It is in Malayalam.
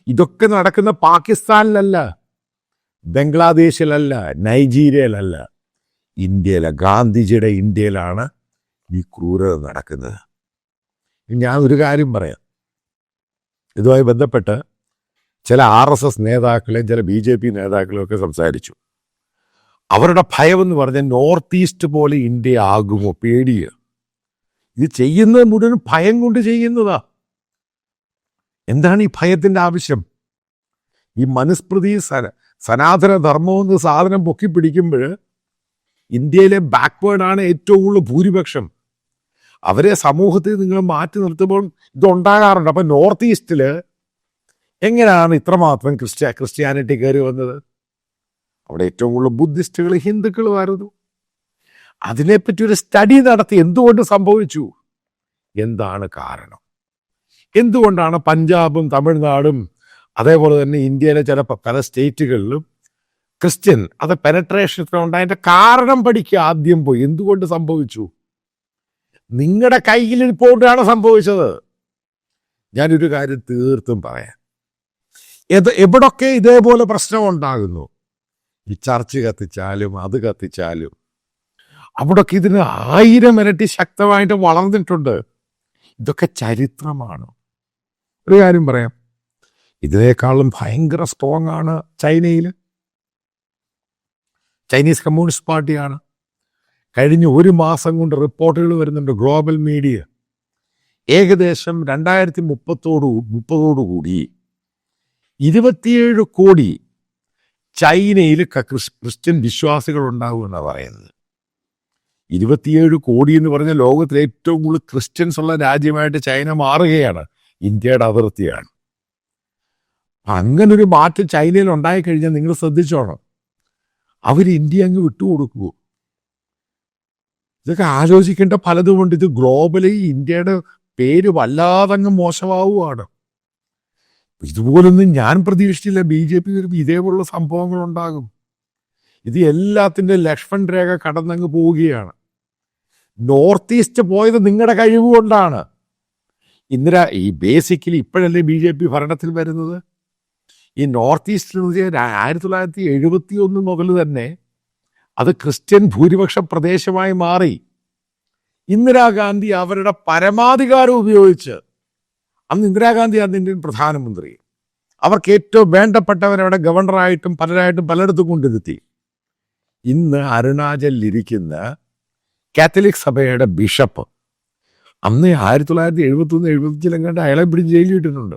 ഇതൊക്കെ നടക്കുന്ന പാകിസ്ഥാനിലല്ല, ബംഗ്ലാദേശിലല്ല, നൈജീരിയയിലല്ല, ഇന്ത്യയിലെ ഗാന്ധിജിയുടെ ഇന്ത്യയിലാണ് ഈ ക്രൂരത നടക്കുന്നത്. ഞാൻ ഒരു കാര്യം പറയാം. ഇതുമായി ബന്ധപ്പെട്ട് ചില RSS നേതാക്കളെയും ചില BJP നേതാക്കളെയും ഒക്കെ സംസാരിച്ചു. അവരുടെ ഭയമെന്ന് പറഞ്ഞാൽ നോർത്ത് ഈസ്റ്റ് പോലെ ഇന്ത്യ ആകുമോ, പേടിയോ. ഇത് ചെയ്യുന്നത് മുഴുവൻ ഭയം കൊണ്ട് ചെയ്യുന്നതാ. എന്താണ് ഈ ഭയത്തിൻ്റെ ആവശ്യം? ഈ മനുസ്മൃതി സനാതന ധർമ്മമെന്ന് സാധനം പൊക്കിപ്പിടിക്കുമ്പോൾ ഇന്ത്യയിലെ ബാക്ക്വേർഡാണ് ഏറ്റവും കൂടുതൽ ഭൂരിപക്ഷം. അവരെ സമൂഹത്തിൽ നിങ്ങൾ മാറ്റി നിർത്തുമ്പോൾ ഇതുണ്ടാകാറുണ്ട്. അപ്പം നോർത്ത് ഈസ്റ്റിൽ എങ്ങനെയാണ് ഇത്രമാത്രം ക്രിസ്ത്യാനിറ്റി കയറി വന്നത്? അവിടെ ഏറ്റവും കൂടുതൽ ബുദ്ധിസ്റ്റുകൾ, ഹിന്ദുക്കളുമായിരുന്നു. അതിനെപ്പറ്റി ഒരു സ്റ്റഡി നടത്തി എന്തുകൊണ്ട് സംഭവിച്ചു, എന്താണ് കാരണം, എന്തുകൊണ്ടാണ് പഞ്ചാബും തമിഴ്നാടും അതേപോലെ തന്നെ ഇന്ത്യയിലെ ചില പല സ്റ്റേറ്റുകളിലും ക്രിസ്ത്യൻ അത് പെനട്രേഷൻ ഉണ്ടായതിൻ്റെ കാരണം പഠിക്കുക. ആദ്യം പോയി എന്തുകൊണ്ട് സംഭവിച്ചു. നിങ്ങളുടെ കയ്യിൽ ഇപ്പോഴാണ് സംഭവിച്ചത്. ഞാനൊരു കാര്യം തീർത്തും പറയാം. എവിടൊക്കെ ഇതേപോലെ പ്രശ്നം ഉണ്ടാകുന്നു, ഈ ചർച്ച് കത്തിച്ചാലും അത് കത്തിച്ചാലും അവിടൊക്കെ ഇതിന് 1000 ഇരട്ടി ശക്തമായിട്ട് വളർന്നിട്ടുണ്ട്. ഇതൊക്കെ ചരിത്രമാണ്. ഒരു കാര്യം പറയാം, ഇതിനേക്കാളും ഭയങ്കര സ്ട്രോങ് ആണ് ചൈനയിൽ. ചൈനീസ് കമ്മ്യൂണിസ്റ്റ് പാർട്ടിയാണ്. കഴിഞ്ഞ 1 മാസം കൊണ്ട് റിപ്പോർട്ടുകൾ വരുന്നുണ്ട് ഗ്ലോബൽ മീഡിയ. ഏകദേശം 2030 27 കോടി ചൈനയിൽ ക്രിസ്ത്യൻ വിശ്വാസികൾ ഉണ്ടാകുമെന്നാണ് പറയുന്നത്. 27 കോടി എന്ന് പറഞ്ഞ ലോകത്തിലെ ഏറ്റവും കൂടുതൽ ക്രിസ്ത്യൻസ് ഉള്ള രാജ്യമായിട്ട് ചൈന മാറുകയാണ്. ഇന്ത്യയുടെ അതിർത്തിയാണ്. അങ്ങനൊരു മാറ്റം ചൈനയിൽ ഉണ്ടായിക്കഴിഞ്ഞാൽ നിങ്ങൾ ശ്രദ്ധിച്ചോണം, അവർ ഇന്ത്യ അങ്ങ് വിട്ടുകൊടുക്കുമോ? ഇതൊക്കെ ആലോചിക്കേണ്ട പലതുമുണ്ട്. ഇത് ഗ്ലോബലി ഇന്ത്യയുടെ പേര് വല്ലാതങ്ങ് മോശമാവുകയാണ്. ഇതുപോലൊന്നും ഞാൻ പ്രതീക്ഷിച്ചില്ല BJP ഇതേപോലുള്ള സംഭവങ്ങൾ ഉണ്ടാകും. ഇത് എല്ലാത്തിൻ്റെ ലക്ഷ്മൺ രേഖ കടന്നങ്ങ് പോവുകയാണ്. നോർത്ത് ഈസ്റ്റ് പോയത് നിങ്ങളുടെ കഴിവ് കൊണ്ടാണ്. ഈ ബേസിക്കലി ഇപ്പോഴല്ലേ BJP ഭരണത്തിൽ വരുന്നത്. ഈ നോർത്ത് ഈസ്റ്റ് 1971 മുതൽ തന്നെ അത് ക്രിസ്ത്യൻ ഭൂരിപക്ഷ പ്രദേശമായി മാറി. ഇന്ദിരാഗാന്ധി അവരുടെ പരമാധികാരം ഉപയോഗിച്ച്, അന്ന് ഇന്ദിരാഗാന്ധിയാണ് ഇന്ത്യൻ പ്രധാനമന്ത്രി, അവർക്ക് ഏറ്റവും വേണ്ടപ്പെട്ടവരവിടെ ഗവർണറായിട്ടും പലയിടത്തും കൊണ്ടിരുത്തി. ഇന്ന് അരുണാചലിലിരിക്കുന്ന കാത്തലിക് സഭയുടെ ബിഷപ്പ് അന്ന് 1971-75 അയാളെ പിടിച്ച് ജയിലിൽ ഇട്ടിട്ടുണ്ട്.